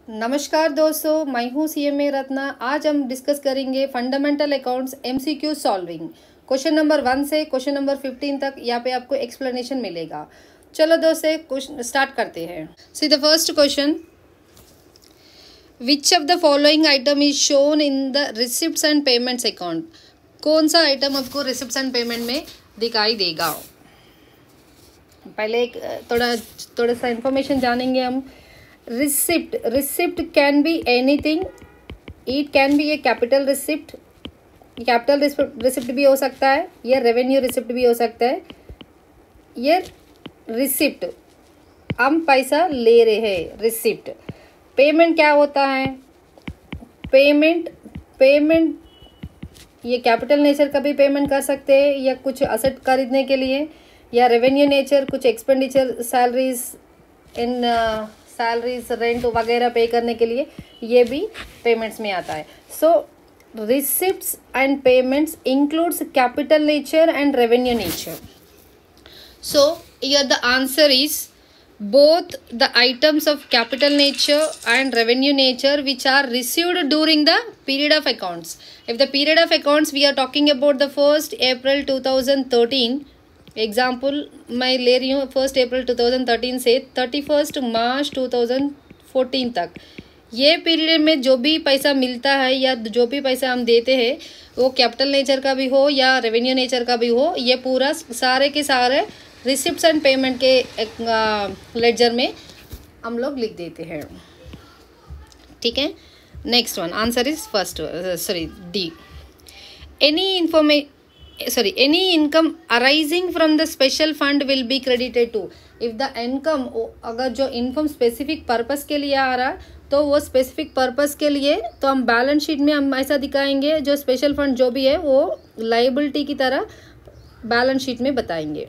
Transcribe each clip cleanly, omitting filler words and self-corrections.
नमस्कार दोस्तों, मैं हूँ सीएमए रत्ना। आज हम डिस्कस करेंगे fundamental accounts MCQ solving. Question number 1 से क्वेश्चन नंबर 15 तक यहाँ पे आपको एक्सप्लेनेशन मिलेगा। चलो दोस्तों क्वेश्चन स्टार्ट करते हैं। See the first question, which of the following item is shown in the receipts and payments account. कौन सा आइटम आपको रिसिप्ट्स एंड पेमेंट में दिखाई देगा। पहले एक थोड़ा सा इंफॉर्मेशन जानेंगे हम। Receipt can be anything. It can be A capital receipt भी हो सकता है, या रेवेन्यू रिसिप्ट भी हो सकता है। ये रिसिप्ट हम पैसा ले रहे हैं, रिसिप्ट। पेमेंट क्या होता है? पेमेंट ये कैपिटल नेचर का भी पेमेंट कर सकते हैं, या कुछ असेट खरीदने के लिए, या रेवेन्यू नेचर कुछ एक्सपेंडिचर सैलरीज रेंट वगैरह पे करने के लिए, ये भी पेमेंट्स में आता है। So receipts and payments includes capital nature and revenue nature. So here the answer is both the items of capital nature and revenue nature which are received during the period of accounts. If the period of accounts we are talking about the 1st April 2013, example मैं ले रही हूँ 1 अप्रैल 2013 से 31 मार्च 2014 तक, ये period में जो भी पैसा मिलता है या जो भी पैसा हम देते हैं वो कैपिटल नेचर का भी हो या रेवेन्यू नेचर का भी हो, ये पूरा सारे के सारे रिसिप्ट्स एंड पेमेंट के लेजर में हम लोग लिख देते हैं। ठीक है, next one answer is first D. Any income arising from the special fund will be credited to. If the income, अगर जो इनकम स्पेसिफिक पर्पस के लिए आ रहा तो वो स्पेसिफिक पर्पस के लिए तो हम बैलेंस शीट में हम ऐसा दिखाएंगे, जो स्पेशल फंड जो भी है वो लाइबिलिटी की तरह बैलेंस शीट में बताएंगे।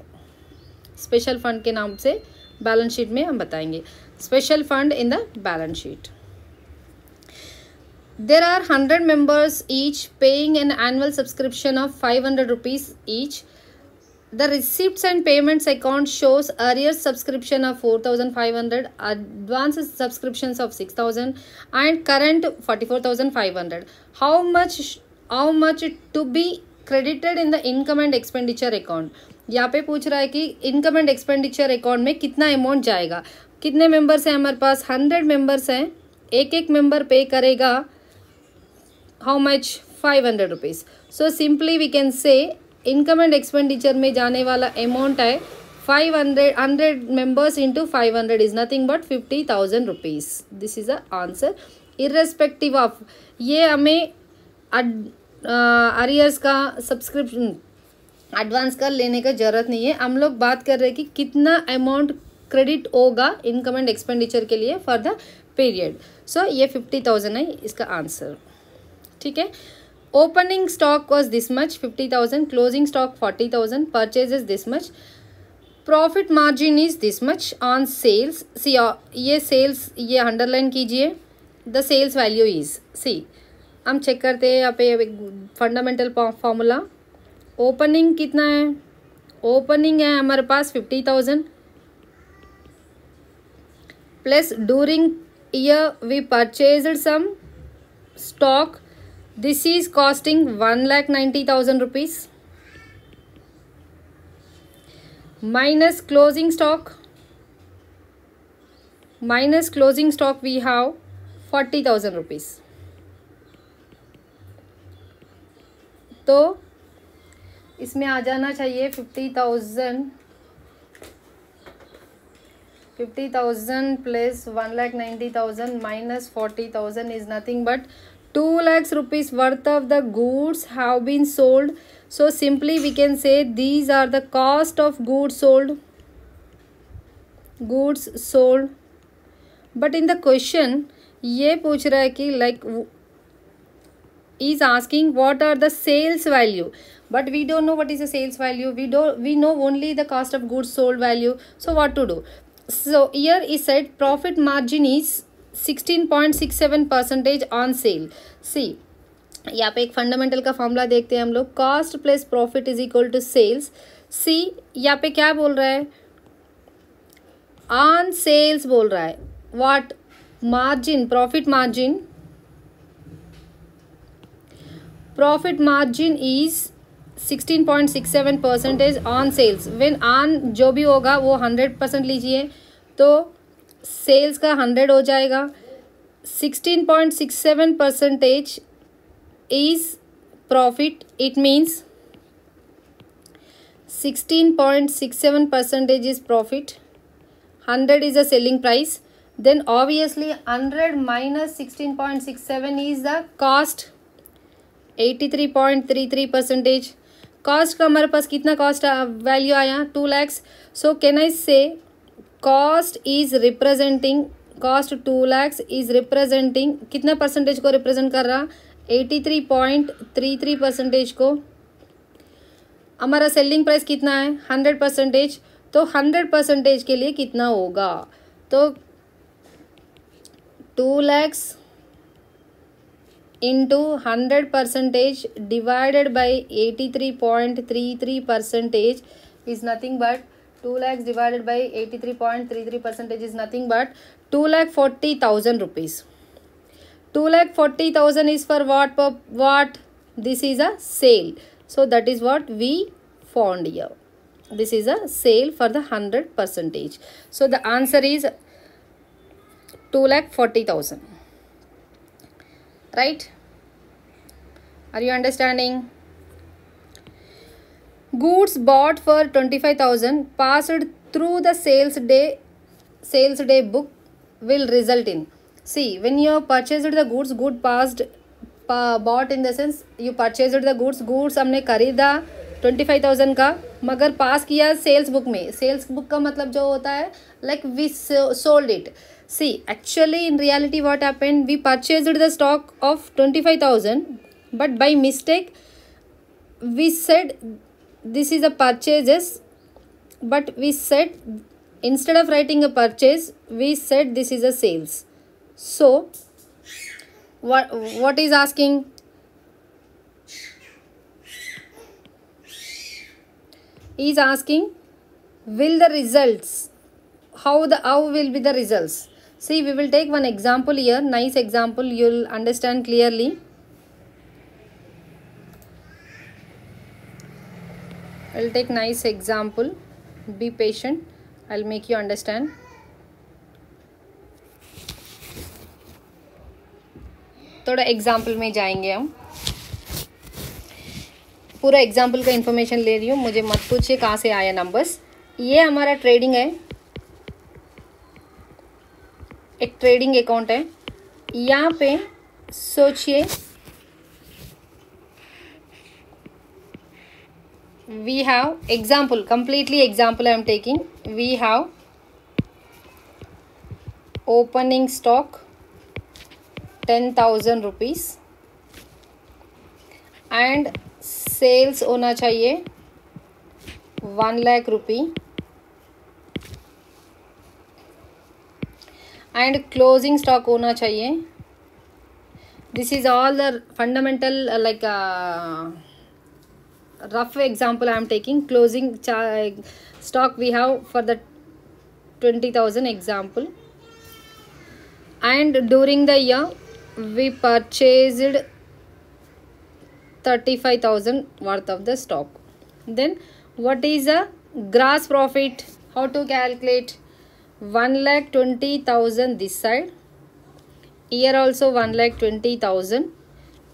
स्पेशल फंड के नाम से बैलेंस शीट में हम बताएंगे, special fund in the balance sheet. There are 100 members each paying an annual subscription of 500 rupees each. The receipts and payments account shows arrears subscription of 4,500, advance subscriptions of 6,000 and current 44,500. How much to be credited in the income and expenditure account? यहाँ पे पूछ रहा है कि income and expenditure account में कितना amount जाएगा। कितने मेंबर्स हैं हमारे पास? 100 मेंबर्स हैं। एक मेंबर पे करेगा how much? 500 rupees. So simply we can say income and expenditure में जाने वाला amount है 100 members into 500 is nothing but 50,000 rupees. This is the answer irrespective of ये हमें arrears का सब्सक्रिप्शन एडवांस का लेने का जरूरत नहीं है। हम लोग बात कर रहे हैं कि कितना अमाउंट क्रेडिट होगा इनकम एंड एक्सपेंडिचर के लिए फॉर द पीरियड। सो ये 50,000 है इसका आंसर। ठीक है, opening stock was this much 50,000, closing stock 40,000, purchases this much, profit margin is this much on sales. See ये सेल्स ये अंडरलाइन कीजिए, the sales value is C. हम चेक करते हैं यहाँ पे फंडामेंटल फॉर्मूला। ओपनिंग कितना है? ओपनिंग है हमारे पास 50,000 plus during year we purchased some stock, this is costing 1,90,000 rupees minus closing stock we have 40,000 rupees। तो इसमें आ जाना चाहिए 50,000 plus 1,90,000 minus 40,000 is nothing but 2 lakhs rupees worth of the goods have been sold. So simply we can say these are the cost of goods sold. But in the question ये पूछ रहा है कि like is asking what are the sales value, but we don't know what is the sales value. We know only the cost of goods sold value. So what to do? So here he said profit margin is 16.67% on sale. See यहाँ पे एक fundamental का formula देखते हैं हम लोग, cost plus profit is equal to sales. See यहाँ पे क्या बोल रहा है? ऑन सेल्स बोल रहा है। What? margin, profit margin is 16.67% on sales. When on जो भी होगा वो 100% लीजिए तो सेल्स का 100 हो जाएगा. 16.67% is profit. It means 16.67% is profit. 100 is the selling price. Then obviously 100 minus 16.67 is the cost. 83.33%. Cost का हमारे पास कितना कॉस्ट वैल्यू आया 2 lakhs. सो कैन आई से cost is representing, cost 2 lakhs is representing कितना percentage को represent कर रहा 83.33% को. हमारा सेलिंग प्राइस कितना है 100%. तो 100% के लिए कितना होगा तो 2 lakhs into 100% divided by 83.33% is nothing but 2 lakhs divided by 83.33% is nothing but 2,40,000 rupees. 2,40,000 is for what? This is a sale. So that is what we found here. This is a sale for the 100%. So the answer is 2,40,000. Right? Are you understanding? Goods bought for 25,000 passed through the sales day book will result in. See, when you purchased the goods, bought in the sense you purchased the goods हमने खरीदा 25,000 का मगर पास किया sales book में. Sales book का मतलब जो होता है like we sold it. See, actually in reality what happened, we purchased the stock of 25,000 but by mistake we said this is a purchases, but we said instead of writing a purchase we said this is a sales. So what is asking, is asking will the results, how will be the results. See, we will take one example here, nice example, you will understand clearly. I will take nice example, be patient, I will make you understand. थोड़ा example में जाएंगे हम. पूरा example का information ले रही हूँ, मुझे मत पूछिए कहाँ से आया नंबर्स. ये हमारा ट्रेडिंग है, एक ट्रेडिंग अकाउंट है. यहाँ पे सोचिए we have example, completely example I am taking. We have opening stock 10,000 rupees and sales होना चाहिए 1 lakh rupee and closing stock होना चाहिए. This is all the fundamental like rough example I am taking. Closing stock we have for the 20,000 example, and during the year we purchased 35,000 worth of the stock. Then what is the gross profit? How to calculate? 1,20,000 this side, here also 1,20,000.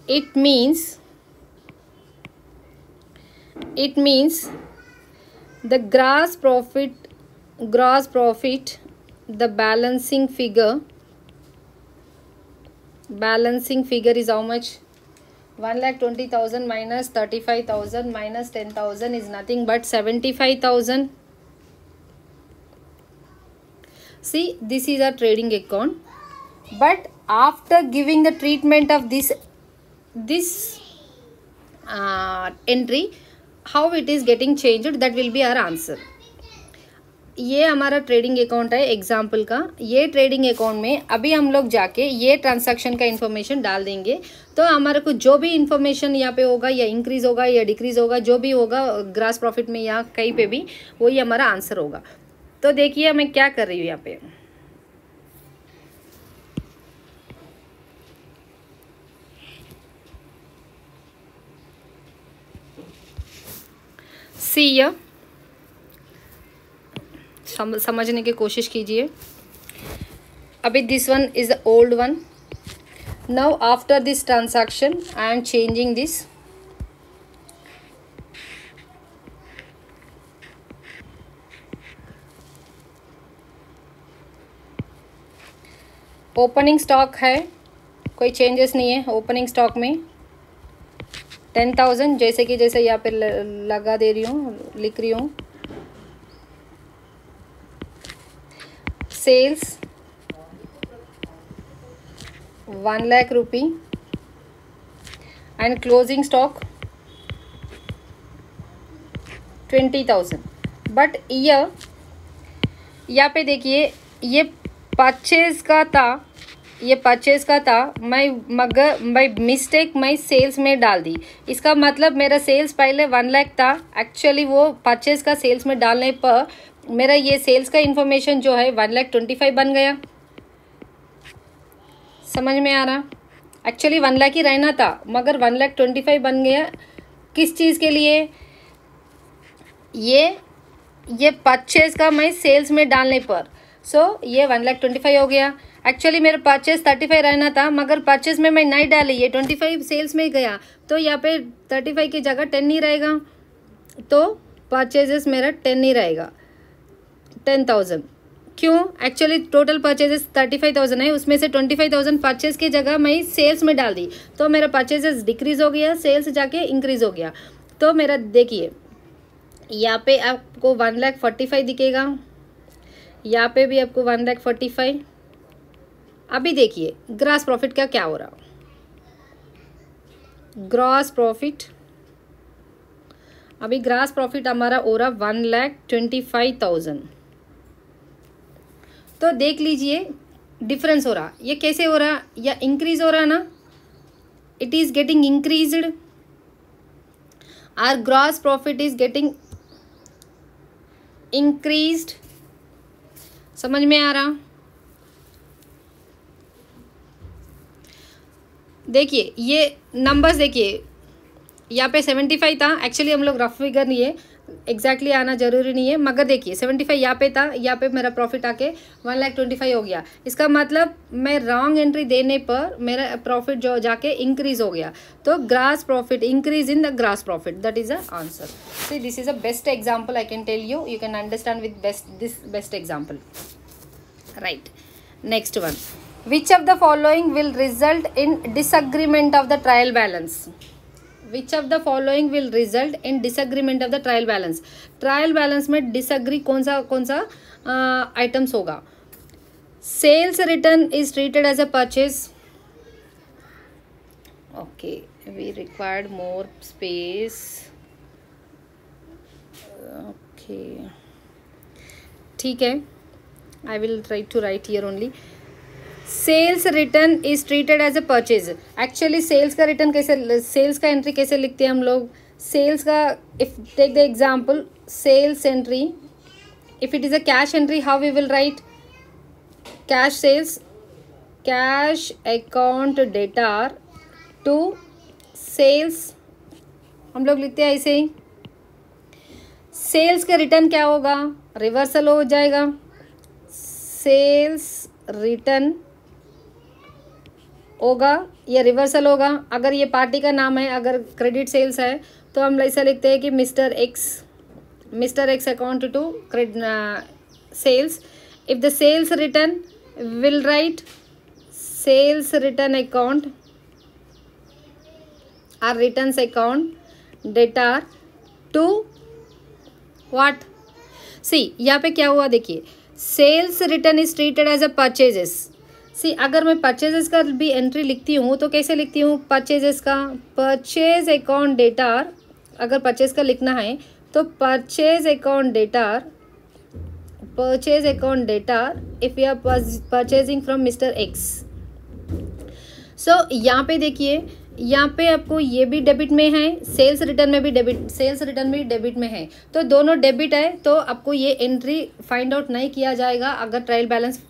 It means the gross profit, the balancing figure is how much? 1,20,000 minus 35,000 minus 10,000 is nothing but 75,000. See, this is a trading account, but after giving the treatment of this entry, how it is getting changed, that will be our answer. ये हमारा trading account है example का. ये trading account में अभी हम लोग जाके ये ट्रांसैक्शन का इन्फॉर्मेशन डाल देंगे तो हमारे को जो भी इन्फॉर्मेशन यहाँ पे होगा या इंक्रीज होगा या डिक्रीज होगा, जो भी होगा ग्रास प्रॉफिट में या कहीं पे भी, वही हमारा आंसर होगा. तो देखिए मैं क्या कर रही हूँ यहाँ पे. सी या समझने की कोशिश कीजिए. अभी this one is the old one. Now after this transaction I am changing this. Opening stock है, कोई चेंजेस नहीं है ओपनिंग स्टॉक में. 10,000 जैसे यहाँ पे लगा दे रही हूँ, लिख रही हूँ. Sales 1 lakh rupee and closing stock 20,000. But यहाँ पे देखिए ये परचेज का था, मैं मिस्टेक मैं सेल्स में डाल दी. इसका मतलब मेरा सेल्स पहले 1 लाख था, एक्चुअली वो परचेज का सेल्स में डालने पर मेरा ये सेल्स का इंफॉर्मेशन जो है 1,25,000 बन गया. समझ में आ रहा? एक्चुअली 1 लाख ही रहना था मगर 1,25,000 बन गया. किस चीज़ के लिए? ये परचेज का मैं सेल्स में डालने पर. सो ये 1,25,000 हो गया. एक्चुअली मेरा परचेज 35 रहना था मगर परचेज में मैं नहीं डाली, ये 25 सेल्स में गया तो यहाँ पे 35 की जगह 10 ही रहेगा. तो परचेजेस मेरा 10 ही रहेगा, 10,000. क्यों? एक्चुअली टोटल परचेजेस 35,000 है, उसमें से 25,000 परचेज की जगह मैं सेल्स में डाल दी तो मेरा परचेजेस डिक्रीज हो गया, सेल्स जाके इंक्रीज हो गया. तो मेरा देखिए यहाँ पे आपको 1,45,000 दिखेगा, यहाँ पे भी आपको 1,45,000. अभी देखिए ग्रॉस प्रॉफिट का क्या हो रहा. ग्रॉस प्रॉफिट अभी ग्रॉस प्रॉफिट हमारा हो रहा 1,25,000. तो देख लीजिए डिफरेंस हो रहा. ये कैसे हो रहा? या इंक्रीज हो रहा ना, it is getting increased. Our gross profit is getting increased. समझ में आ रहा? देखिए ये नंबर्स देखिए, यहाँ पे 75 था. एक्चुअली हम लोग रफ फिगर नहीं है, एग्जैक्टली आना जरूरी नहीं है, मगर देखिए 75 यहाँ पे था, यहाँ पे मेरा प्रॉफिट आके 1,25,000 हो गया. इसका मतलब मैं रॉन्ग एंट्री देने पर मेरा प्रॉफिट जो जाके इंक्रीज हो गया. तो gross profit increase in the gross profit, that is the answer. See this is a best example I can tell you, you can understand with this best example. Right, next one. Which of the following will result in disagreement of the trial balance? Which of the following will result in disagreement of the trial balance? Trial balance में disagree कौन सा items होगा? Sales return is treated as a purchase. Okay, we required more space. Okay, ठीक है. I will try to write here only. Sales return is treated as a purchase. Actually sales का return कैसे, sales का entry कैसे लिखते हैं हम लोग? सेल्स का if take the example sales entry, if it is a cash entry how we will write? Cash sales, cash account debtor to sales, हम लोग लिखते हैं ऐसे ही. सेल्स का रिटर्न क्या होगा? रिवर्सल हो जाएगा. सेल्स रिटर्न होगा या रिवर्सल होगा. अगर ये पार्टी का नाम है, अगर क्रेडिट सेल्स है तो हम ऐसा लिखते हैं कि mister X account to sales. If the sales return will write sales return account और returns account debtor to what? See यहाँ पे क्या हुआ देखिए, sales return is treated as a purchases. See अगर मैं परचेजेस का भी एंट्री लिखती हूँ तो कैसे लिखती हूँ? परचेजेस का परचेज अकाउंट डेटार, अगर परचेज का लिखना है तो purchase account debtor if you are purchasing from mister X. So यहाँ पे देखिए, यहाँ पे आपको ये भी डेबिट में है, सेल्स रिटर्न में भी डेबिट, सेल्स रिटर्न भी डेबिट में है, तो दोनों डेबिट है. तो आपको ये एंट्री फाइंड आउट नहीं किया जाएगा अगर ट्रायल बैलेंस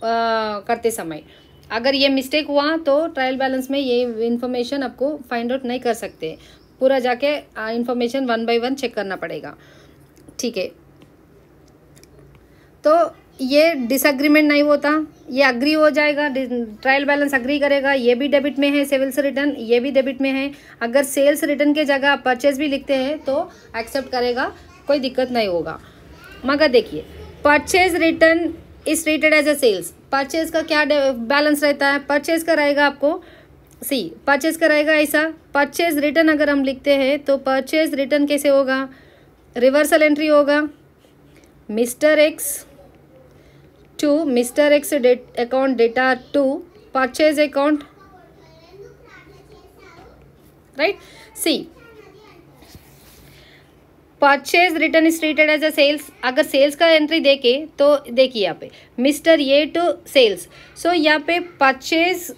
करते समय. अगर ये मिस्टेक हुआ तो ट्रायल बैलेंस में ये इन्फॉर्मेशन आपको फाइंड आउट नहीं कर सकते. पूरा जाके इंफॉर्मेशन 1 by 1 चेक करना पड़ेगा, ठीक है। तो ये डिसएग्रीमेंट नहीं होता, ये अग्री हो जाएगा, ट्रायल बैलेंस अग्री करेगा, ये भी डेबिट में है, सेल्स रिटर्न ये भी डेबिट में है। अगर सेल्स रिटर्न के जगह आप परचेज भी लिखते हैं तो एक्सेप्ट करेगा, कोई दिक्कत नहीं होगा। मगर देखिए purchase return is treated as a sales. Purchase का क्या बैलेंस रहता है, परचेज का रहेगा आपको परचेज का रहेगा ऐसा। परचेज रिटर्न अगर हम लिखते हैं तो परचेज रिटर्न कैसे होगा, रिवर्सल एंट्री होगा, mister x to Mr. X account data to purchase account, right? See, purchase return is treated as a sales। अगर सेल्स का एंट्री देखे तो देखिए यहाँ पे मिस्टर ये टू सेल्स, सो यहाँ पे परचेज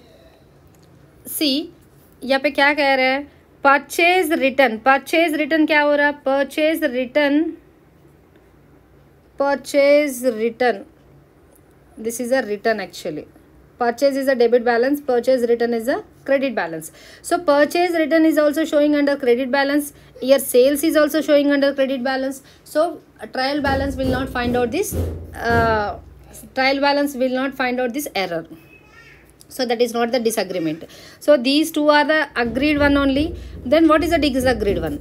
यहाँ पे क्या कह रहा है, परचेज रिटर्न क्या हो रहा है, purchase return this is a return actually। purchase is a debit balance, purchase return is a credit balance। so purchase return is also showing under credit balance, here sales is also showing under credit balance। so trial balance will not find out this error, so that is not the disagreement। so these two are the agreed one only। then what is the disagreed one,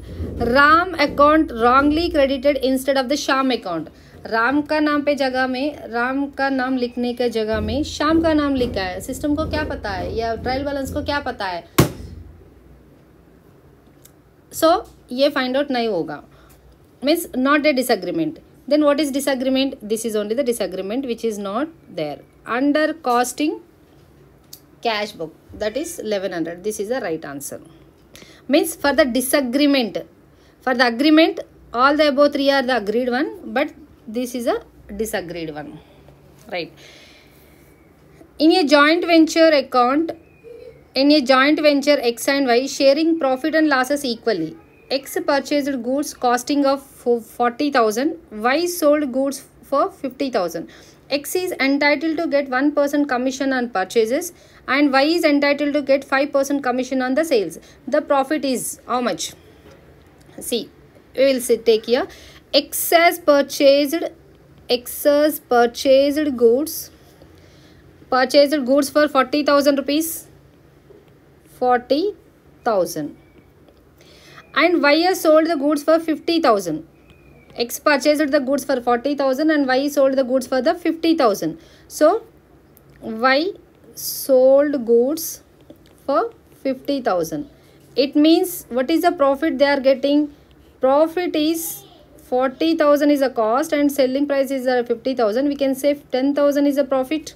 Ram account wrongly credited instead of the Sham account। Ram का नाम पे जगह में, राम का नाम लिखने के जगह में श्याम का नाम लिखा है। सिस्टम को क्या पता है या ट्रायल बैलेंस को क्या पता है, सो ये फाइंड आउट नहीं होगा, means not a disagreement. Then what is disagreement, this is only the disagreement which is not there under costing cash book, that is 1100। This is the right answer. Means for the disagreement, for the agreement all the above three are the agreed one, but this is a disagreed one, right? In a joint venture account, in a joint venture X and Y sharing profit and losses equally, X purchased goods costing of 40,000, Y sold goods for 50,000। X is entitled to get 1% commission on purchases and Y is entitled to get 5% commission on the sales। the profit is how much, see we will take here X has purchased goods for 40,000 rupees, 40,000, and Y has sold the goods for 50,000। X purchased the goods for 40,000 and Y sold the goods for the 50,000। so Y sold goods for 50,000, it means what is the profit they are getting, profit is 40,000 is a cost and selling price is 50,000, we can say 10,000 is a profit,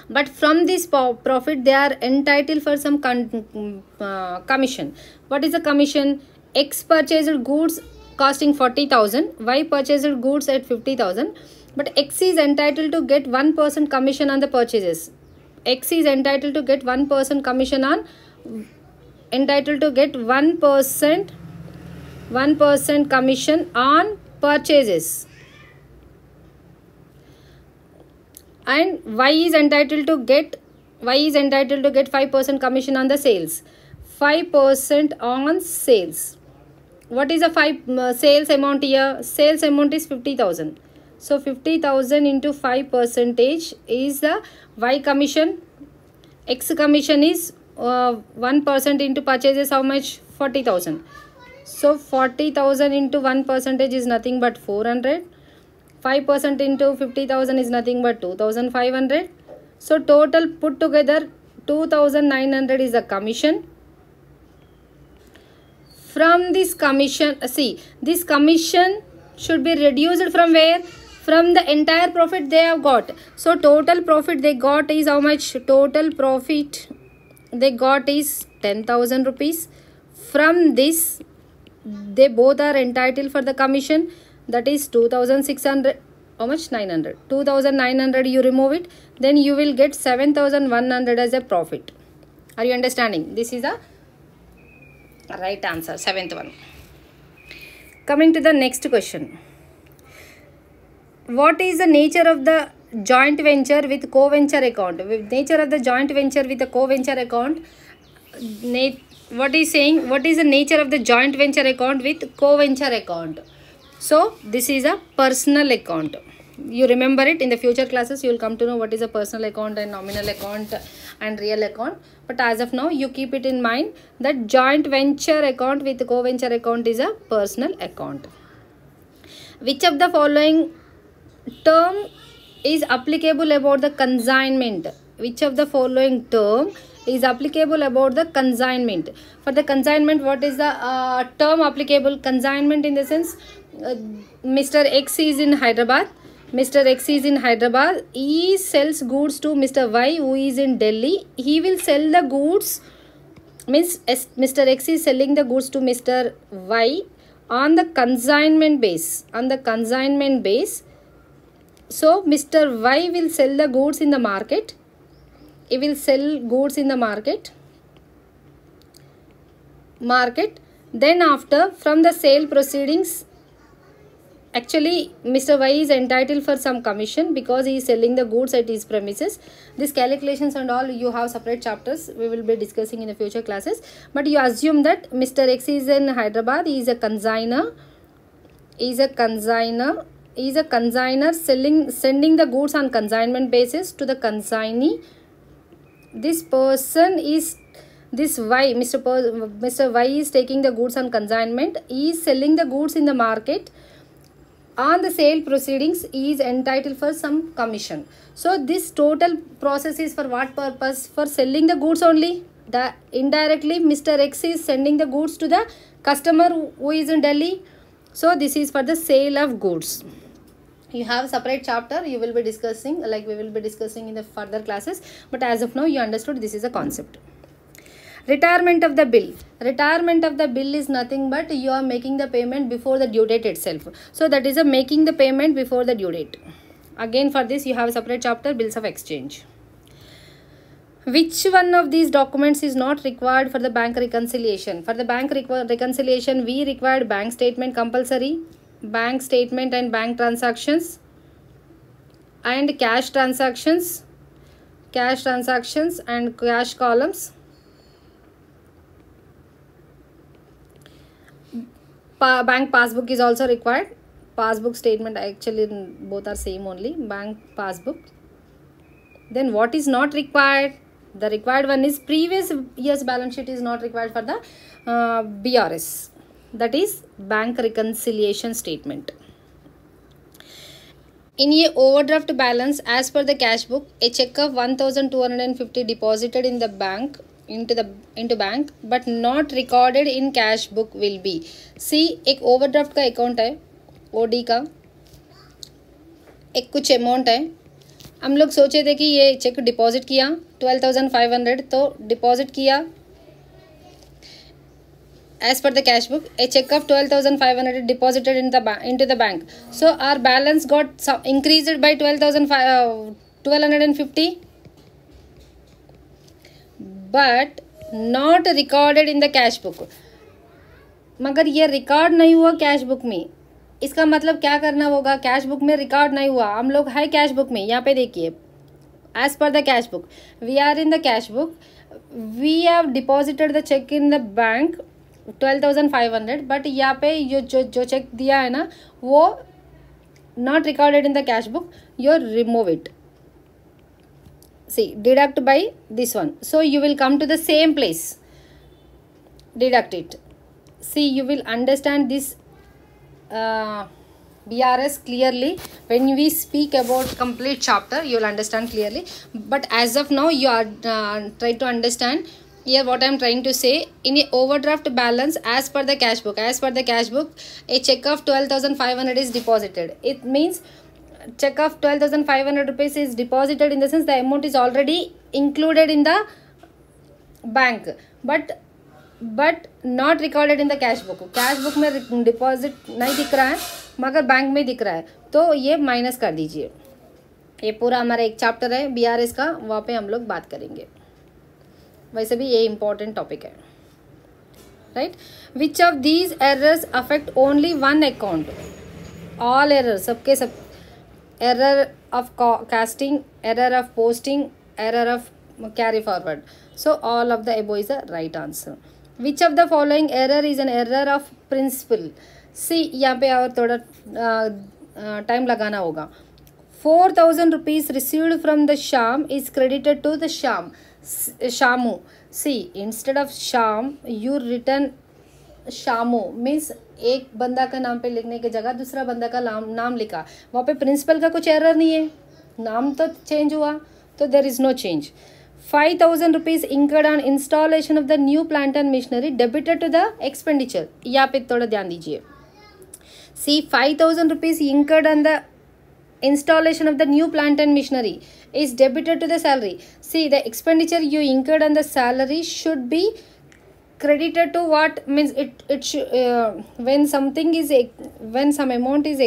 but from this profit they are entitled for some commission। what is the commission, X purchased goods costing 40,000, Y purchased goods at 50,000, but X is entitled to get 1% commission on the purchases, X is entitled to get 1% commission on, entitled to get 1% commission on purchases, and Y is entitled to get 5% commission on the sales, 5% on sales। what is the sales amount here, sales amount is 50,000, so 50,000 into 5% is the Y commission, X commission is 1% into purchases how much, 40,000, so 40,000 into 1% is nothing but 400, 5% into 50,000 is nothing but 2,500, so total put together 2,900 is the commission। from this commission, see this commission should be reduced from where, from the entire profit they have got, so total profit they got is how much, total profit they got is 10,000 rupees, from this they both are entitled for the commission, that is 2,600, how much, 900, 2,900 you remove it, then you will get 7,100 as a profit। are you understanding, this is the right answer, 7th one। coming to the next question, what is the nature of the joint venture with co-venture account, nature of the joint venture with the co-venture account, what is saying, what is the nature of the joint venture account with co-venture account? So this is a personal account. You remember it in the future classes, you will come to know what is a personal account and nominal account and real account. But as of now, you keep it in mind that joint venture account with co-venture account is a personal account. Which of the following term is applicable about the consignment? Which of the following term is applicable about the consignment? For the consignment, what is the term applicable? Consignment in the sense, Mr. X is in Hyderabad. Mr. X is in Hyderabad. He sells goods to Mr. Y, who is in Delhi. He will sell the goods, means Mr. X is selling the goods to Mr. Y on the consignment base. On the consignment base. So Mr. Y will sell the goods in the market. He will sell goods in the market. Then after, from the sale proceedings, actually Mr. Y is entitled for some commission because he is selling the goods at his premises. These calculations and all, you have separate chapters we will be discussing in the future classes. But you assume that Mr. X is in Hyderabad. He is a consignor. Sending the goods on consignment basis to the consignee. This person is, this Y, Mr. Y is taking the goods on consignment. He is selling the goods in the market. On the sale proceedings, he is entitled for some commission. So this total process is for what purpose? For selling the goods only. Indirectly, Mr. X is sending the goods to the customer who is in Delhi. So this is for the sale of goods. You have a separate chapter, you will be discussing, like we will be discussing in the further classes. But as of now, you understood this is a concept. Retirement of the bill. Retirement of the bill is nothing but you are making the payment before the due date itself. So that is a making the payment before the due date. Again, for this you have a separate chapter, bills of exchange. Which one of these documents is not required for the bank reconciliation? For the bank reconciliation, we required bank statement compulsory, bank statement and bank transactions, and cash transactions and cash columns. Bank passbook is also required. Passbook statement, actually both are same only. Bank passbook. Then what is not required? The required one is previous year's balance sheet is not required for the BRS. That is bank reconciliation statement. In a overdraft balance, as per the cash book, a check of 1250 deposited in the bank into bank but not recorded in cash book will be. See, एक overdraft का account है, OD का, एक कुछ amount है. हम लोग सोचे थे कि ये चेक डिपॉजिट किया 12,500, तो डिपॉजिट किया as per the cash book, a check of 12,500 deposited into the bank. So our balance got increased by 1250, but not recorded in the cash book. मगर ये रिकॉर्ड नहीं हुआ कैश बुक में. इसका मतलब क्या करना होगा? कैश बुक में रिकॉर्ड नहीं हुआ. हम लोग है कैश बुक में. यहाँ पे देखिए, as per the cash book, we are in the cash book. We have deposited the check in the bank 12,500, but यहाँ पे जो चेक दिया है ना, वो not recorded in the cash book. You remove it. See, deduct by this one. So you will come to the same place. Deduct it. See, you will understand this BRS clearly when we speak about complete chapter. You will understand clearly. But as of now, you are try to understand here what I am trying to say. In a overdraft balance, as per the cash book, a check of 12,500 is deposited. It means check of 12,500 rupees is deposited, in the sense the amount is already included in the bank, but not recorded in the cash book. Cash book में deposit नहीं दिख रहा है मगर bank में दिख रहा है, तो ये माइनस कर दीजिए. ये पूरा हमारा एक चैप्टर है BRS का, वहाँ पे हम लोग बात करेंगे. वैसे भी ये इम्पोर्टेंट टॉपिक है, right. Which of these errors affect only one account? All error, सबके सब. Error of casting, error of posting, error of carry forward. So all of the above is the right answer. Which of the following error is an error of principle. See यहाँ पे और थोड़ा time लगाना होगा. 4,000 rupees received from the Sham is credited to the Shamu. See, instead of Sham you written Shamu, means एक बंदा का नाम पे लिखने की जगह दूसरा बंदा का नाम लिखा. वहाँ पे प्रिंसिपल का कुछ एरर नहीं है, नाम तो चेंज हुआ, तो there is no change. 5,000 rupees incurred on installation of the new plant and machinery debited to the expenditure. यहाँ पे थोड़ा ध्यान दीजिए. See, 5,000 rupees incurred on the installation of the new plant and machinery is debited to the salary. See, the expenditure you incurred on the salary should be credited to what means it should when something is when some amount is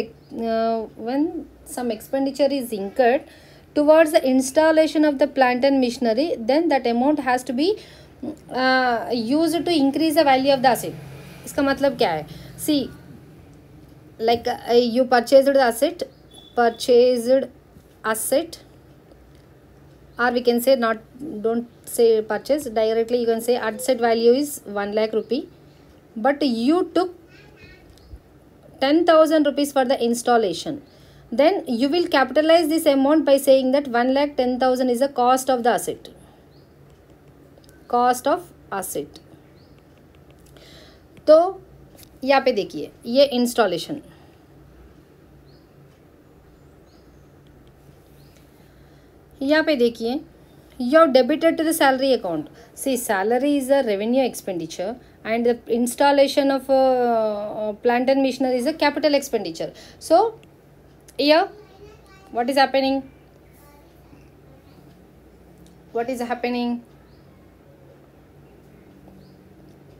when some expenditure is incurred towards the installation of the plant and machinery, then that amount has to be used to increase the value of the asset. इसका मतलब क्या है? See, like you purchased the asset, or we can say not, don't say purchase directly, you can say asset value is 1 lakh rupee, but you took 10,000 rupees for the installation. Then you will capitalize this amount by saying that 1,10,000 is the cost of the asset. Cost of asset. तो यहाँ पे देखिए, ये installation, यहाँ पे देखिए, you are debited to the salary account. See, salary is a revenue expenditure and the installation of plant and machinery is a capital expenditure. So here what is happening? What is happening?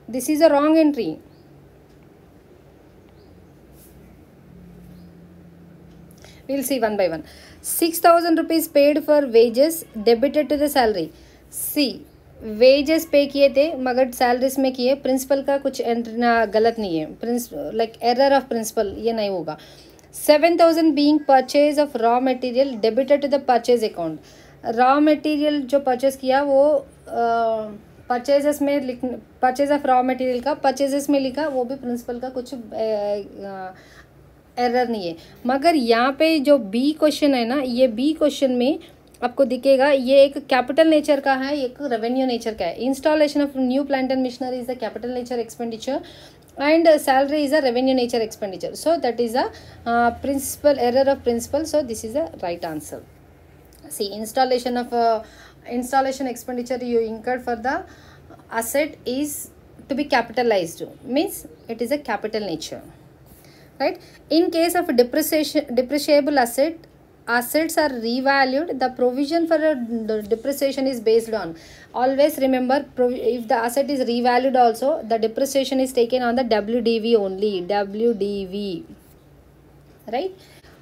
This is a wrong entry. We'll see one by one. 6,000 rupees paid for wages debited to the salary. See, wages पे किए थे मगर salaries में किए. Principal का कुछ गलत नहीं है, like error of principal ये नहीं होगा. 7,000 being purchase of raw material debited to the purchase account. raw material जो purchase किया वो purchases में purchase of raw material का purchases में लिखा, वो भी प्रिंसिपल का कुछ एरर नहीं है. मगर यहाँ पे जो बी क्वेश्चन है ना, ये बी क्वेश्चन में आपको दिखेगा ये एक कैपिटल नेचर का है, एक रेवेन्यू नेचर का है. Installation of new plant and machinery is the capital nature expenditure and salary is a revenue nature expenditure. So that is a principal error of principal. So this is a right answer. See, installation expenditure you incurred for the asset is to be capitalized, means it is a capital nature, right? In case of depreciable assets are revalued, the provision for the depreciation is based on, always remember, if the asset is revalued also, the depreciation is taken on the WDV only, WDV, right?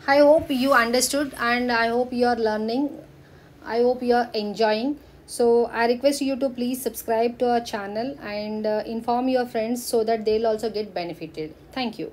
I hope you understood and I hope you are learning. I hope you are enjoying. So I request you to please subscribe to our channel and inform your friends so that they'll also get benefited. Thank you.